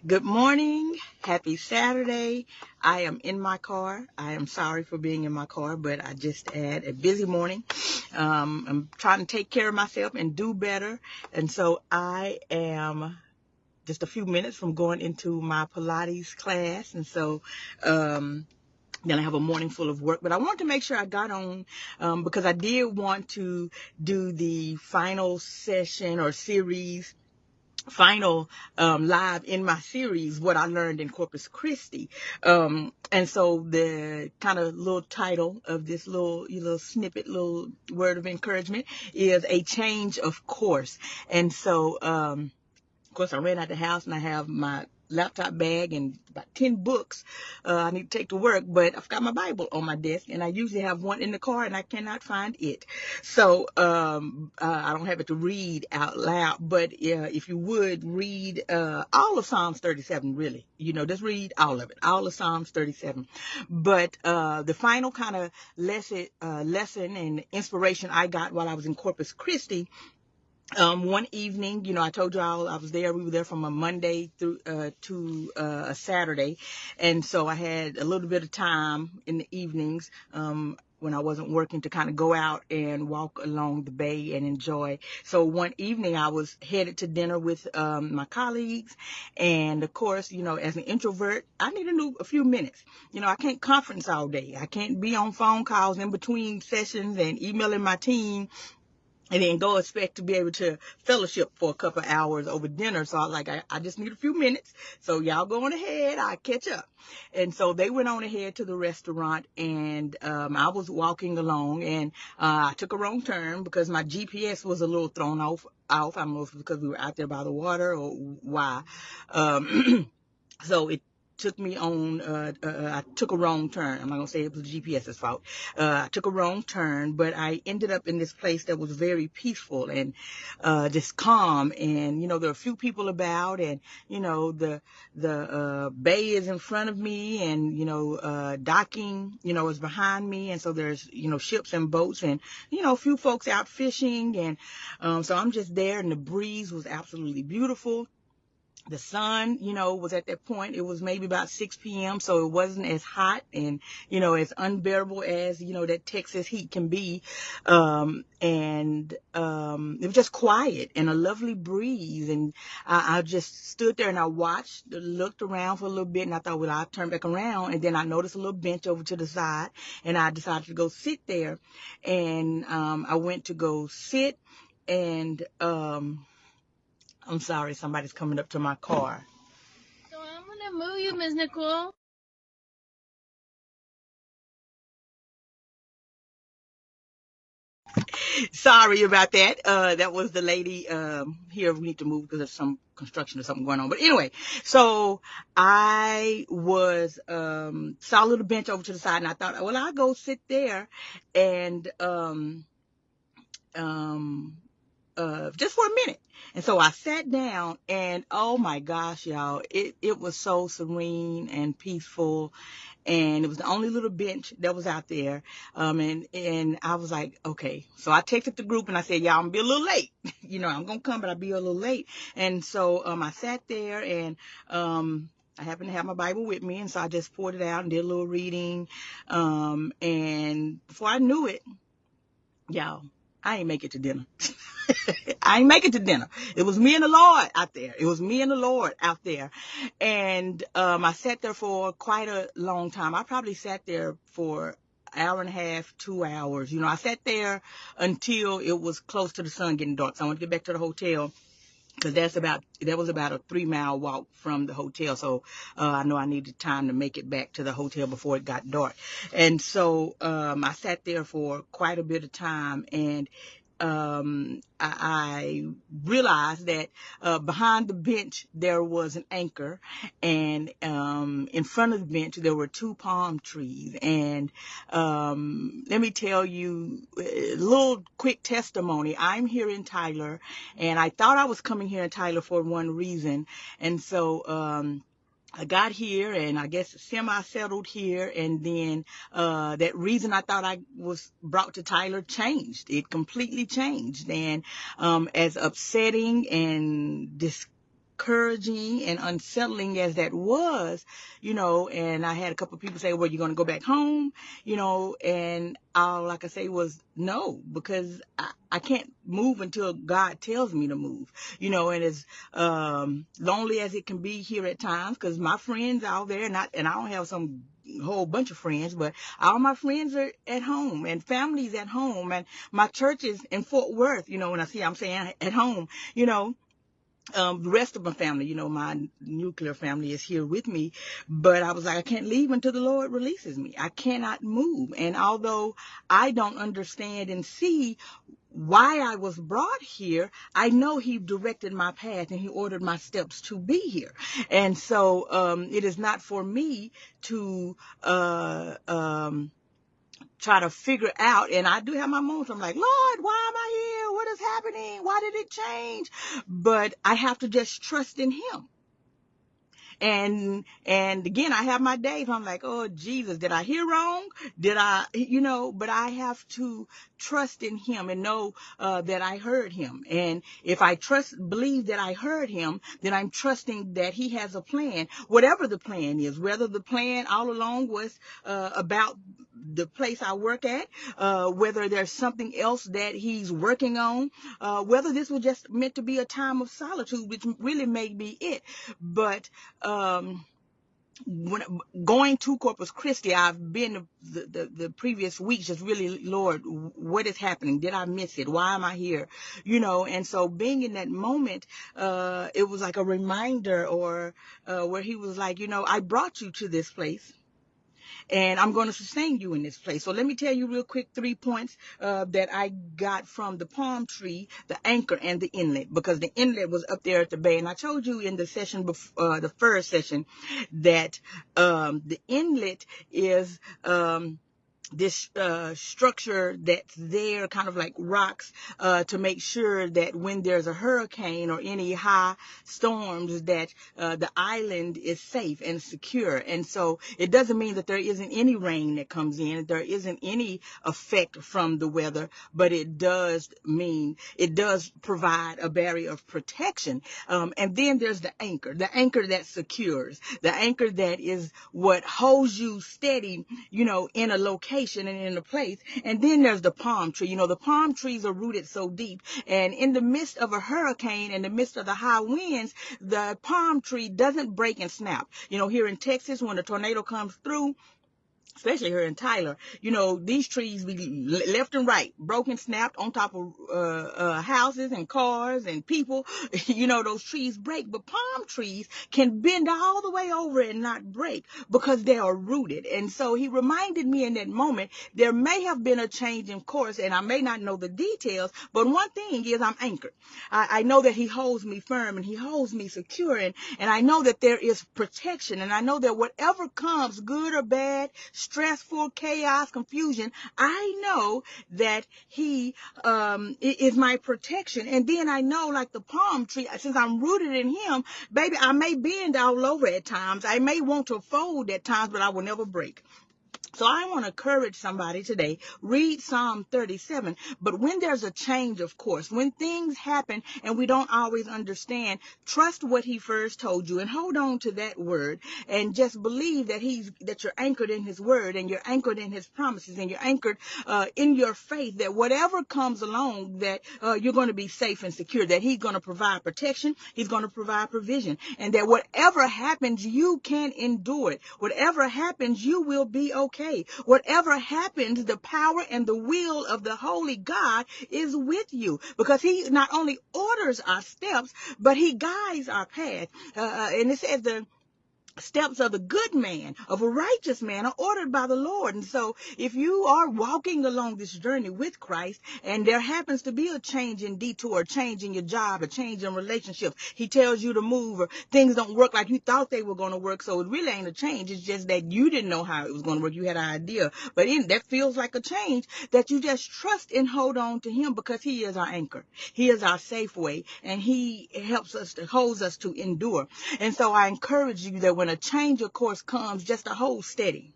Good morning. Happy Saturday. I am in my car. I am sorry for being in my car, but I just had a busy morning. I'm trying to take care of myself and do better. And so I am just a few minutes from going into my Pilates class. And so, then I have a morning full of work, but I wanted to make sure I got on because I did want to do the final session or series final live in my series, what I learned in Corpus Christi. And so the kind of little title of this little snippet, little word of encouragement is a change of course. And so of course, I ran out the house and I have my laptop bag and about 10 books I need to take to work, but I've got my Bible on my desk and I usually have one in the car and I cannot find it. So I don't have it to read out loud, but if you would read all of Psalms 37, really, just read all of it, all of Psalms 37. But the final kind of lesson and inspiration I got while I was in Corpus Christi, one evening, I told y'all I was there. We were there from a Monday through to a Saturday, and so I had a little bit of time in the evenings when I wasn't working to kind of go out and walk along the bay and enjoy. So one evening I was headed to dinner with my colleagues, and of course, as an introvert, I need a few minutes. I can't conference all day. I can't be on phone calls in between sessions and emailing my team and then go expect to be able to fellowship for a couple of hours over dinner. So I just need a few minutes. So y'all go on ahead. I'll catch up. And so they went on ahead to the restaurant, and I was walking along, and I took a wrong turn because my GPS was a little thrown off. I don't know if it's because we were out there by the water or why. So it took me on, I took a wrong turn. I'm not going to say it was the GPS's fault. I took a wrong turn, but I ended up in this place that was very peaceful and just calm. And, there are a few people about, and, the bay is in front of me, and, docking, is behind me. And so there's, ships and boats and, a few folks out fishing. And so I'm just there, and the breeze was absolutely beautiful. The sun, was at that point, it was maybe about 6 p.m. So it wasn't as hot and, as unbearable as, that Texas heat can be. It was just quiet and a lovely breeze. And I just stood there and I watched, looked around for a little bit, and I thought, well, I'll turn back around. And then I noticed a little bench over to the side, and I decided to go sit there. And I went to go sit, and I'm sorry, somebody's coming up to my car. So I'm gonna move you, Ms. Nicole. Sorry about that. That was the lady here. We need to move because there's some construction or something going on. But anyway, so I was saw a little bench over to the side, and I thought, well, I'll go sit there and um just for a minute. And so I sat down, and oh my gosh, y'all, it was so serene and peaceful. And it was the only little bench that was out there. And I was like, okay. So I texted the group and I said, y'all, I'm gonna be a little late. I'm gonna come, but I'll be a little late. And so I sat there, and I happened to have my Bible with me, and so I just poured it out and did a little reading. And before I knew it, y'all, I ain't make it to dinner. I ain't make it to dinner. It was me and the Lord out there. It was me and the Lord out there. And I sat there for quite a long time. I probably sat there for an hour and a half, 2 hours. I sat there until it was close to the sun getting dark. So I wanted to get back to the hotel, because that was about a 3-mile walk from the hotel. So I know I needed time to make it back to the hotel before it got dark. And so I sat there for quite a bit of time, and I realized that behind the bench there was an anchor, and in front of the bench there were 2 palm trees. And let me tell you a little quick testimony. I'm here in Tyler, and I thought I was coming here in Tyler for one reason. And so I got here, and I guess semi-settled here, and then that reason I thought I was brought to Tyler changed. It completely changed. And as upsetting and discouraging discouraging and unsettling as that was, and I had a couple of people say, well, you're going to go back home, and all I could say was no, because I can't move until God tells me to move, and as lonely as it can be here at times, because my friends out there, and I don't have some whole bunch of friends, but all my friends are at home and families at home, and my church is in Fort Worth, when I'm saying at home, the rest of my family, my nuclear family is here with me, but I was like, I can't leave until the Lord releases me. I cannot move. And although I don't understand and see why I was brought here, I know he directed my path and he ordered my steps to be here. And so it is not for me to try to figure out, and I do have my moments. I'm like, Lord, why am I here? What is happening? Why did it change? But I have to just trust in him. And again, I have my days where I'm like, oh, Jesus, did I hear wrong? Did I, but I have to trust in him and know that I heard him. And if I believe that I heard him, then I'm trusting that he has a plan, whatever the plan is, whether the plan all along was about the place I work at, whether there's something else that he's working on, whether this was just meant to be a time of solitude, which really may be it. But when going to Corpus Christi, I've been the previous weeks just really, Lord, what is happening? Did I miss it? Why am I here? And so being in that moment, it was like a reminder, or where he was like, I brought you to this place, and I'm going to sustain you in this place. So let me tell you real quick 3 points that I got from the palm tree, the anchor, and the inlet, because the inlet was up there at the bay. And I told you in the session before, the first session, that the inlet is this structure that's there, kind of like rocks, to make sure that when there's a hurricane or any high storms, that the island is safe and secure. And so it doesn't mean that there isn't any rain that comes in, there isn't any effect from the weather, but it does provide a barrier of protection. And then there's the anchor that secures, the anchor that is what holds you steady, in a location and in a place. And then there's the palm tree. The palm trees are rooted so deep, and in the midst of a hurricane, in the midst of the high winds, the palm tree doesn't break and snap. Here in Texas, when a tornado comes through, especially here in Tyler, these trees be left and right, broken, snapped on top of houses and cars and people. Those trees break, but palm trees can bend all the way over and not break because they are rooted. And so he reminded me in that moment, there may have been a change in course, and I may not know the details, but one thing is I'm anchored. I know that he holds me firm and he holds me secure, and I know that there is protection, and I know that whatever comes, good or bad, stressful, chaos, confusion, I know that he is my protection. And then I know, like the palm tree, since I'm rooted in him, baby, I may bend all over at times. I may want to fold at times, but I will never break. So I want to encourage somebody today, read Psalm 37. But when there's a change, of course, when things happen and we don't always understand, trust what he first told you and hold on to that word, and just believe that you're anchored in his word, and you're anchored in his promises, and you're anchored in your faith, that whatever comes along, that you're going to be safe and secure, that he's going to provide protection, he's going to provide provision, and that whatever happens, you can endure it. Whatever happens, you will be okay. Whatever happens, the power and the will of the Holy God is with you, because he not only orders our steps, but he guides our path. And it says the steps of the good man, of a righteous man, are ordered by the Lord. And so if you are walking along this journey with Christ, and there happens to be a change in detour, a change in your job, a change in relationships, he tells you to move, or things don't work like you thought they were going to work, so it really ain't a change, it's just that you didn't know how it was going to work. You had an idea, but that feels like a change, that you just trust and hold on to him, because he is our anchor, he is our safe way, and he holds us to endure. And so I encourage you that when a change of course comes, just to hold steady.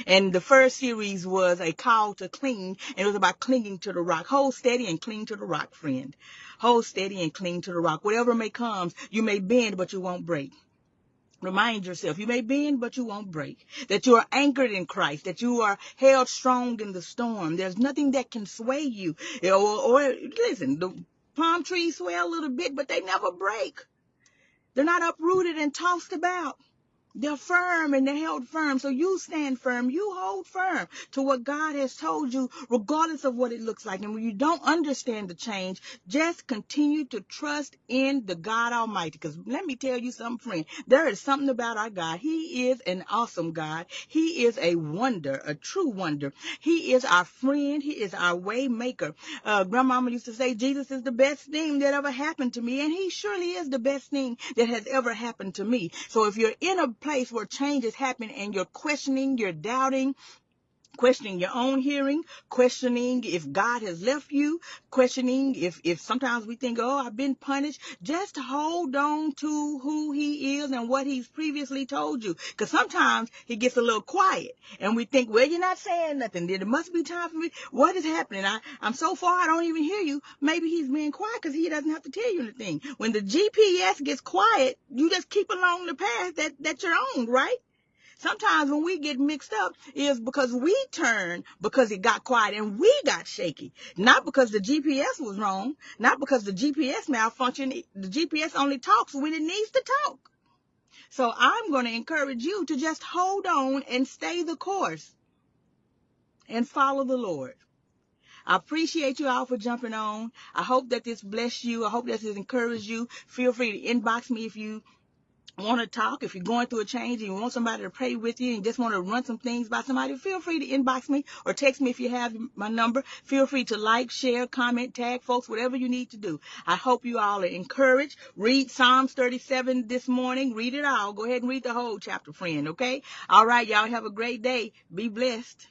And the first series was a call to cling, and it was about clinging to the rock. Hold steady and cling to the rock, friend. Hold steady and cling to the rock. Whatever may come, you may bend, but you won't break. Remind yourself, you may bend, but you won't break. That you are anchored in Christ, that you are held strong in the storm. There's nothing that can sway you. Or listen, the palm trees sway a little bit, but they never break. They're not uprooted and tossed about. They're firm and they're held firm. So you stand firm. You hold firm to what God has told you, regardless of what it looks like. And when you don't understand the change, just continue to trust in the God Almighty. Because let me tell you something, friend. There is something about our God. He is an awesome God. He is a wonder, a true wonder. He is our friend. He is our way maker. Grandmama used to say, Jesus is the best thing that ever happened to me. And he surely is the best thing that has ever happened to me. So if you're in a place where change is happening and you're questioning, you're doubting, questioning your own hearing, questioning if God has left you, questioning if sometimes we think, oh, I've been punished, just hold on to who he is and what he's previously told you. Because sometimes he gets a little quiet and we think, well, you're not saying nothing. Then it must be time for me. What is happening? I'm so far, I don't even hear you. Maybe he's being quiet because he doesn't have to tell you anything. When the GPS gets quiet, you just keep along the path that you're on, right? Sometimes when we get mixed up is because we turn because it got quiet and we got shaky. Not because the GPS was wrong, not because the GPS malfunctioned. The GPS only talks when it needs to talk. So I'm going to encourage you to just hold on and stay the course and follow the Lord. I appreciate you all for jumping on. I hope that this blessed you. I hope that this encouraged you. Feel free to inbox me if you want to talk. If you're going through a change and you want somebody to pray with you and just want to run some things by somebody, feel free to inbox me or text me if you have my number. Feel free to like, share, comment, tag folks, whatever you need to do. I hope you all are encouraged. Read Psalms 37 this morning. Read it all. Go ahead and read the whole chapter, friend, okay? All right, y'all have a great day. Be blessed.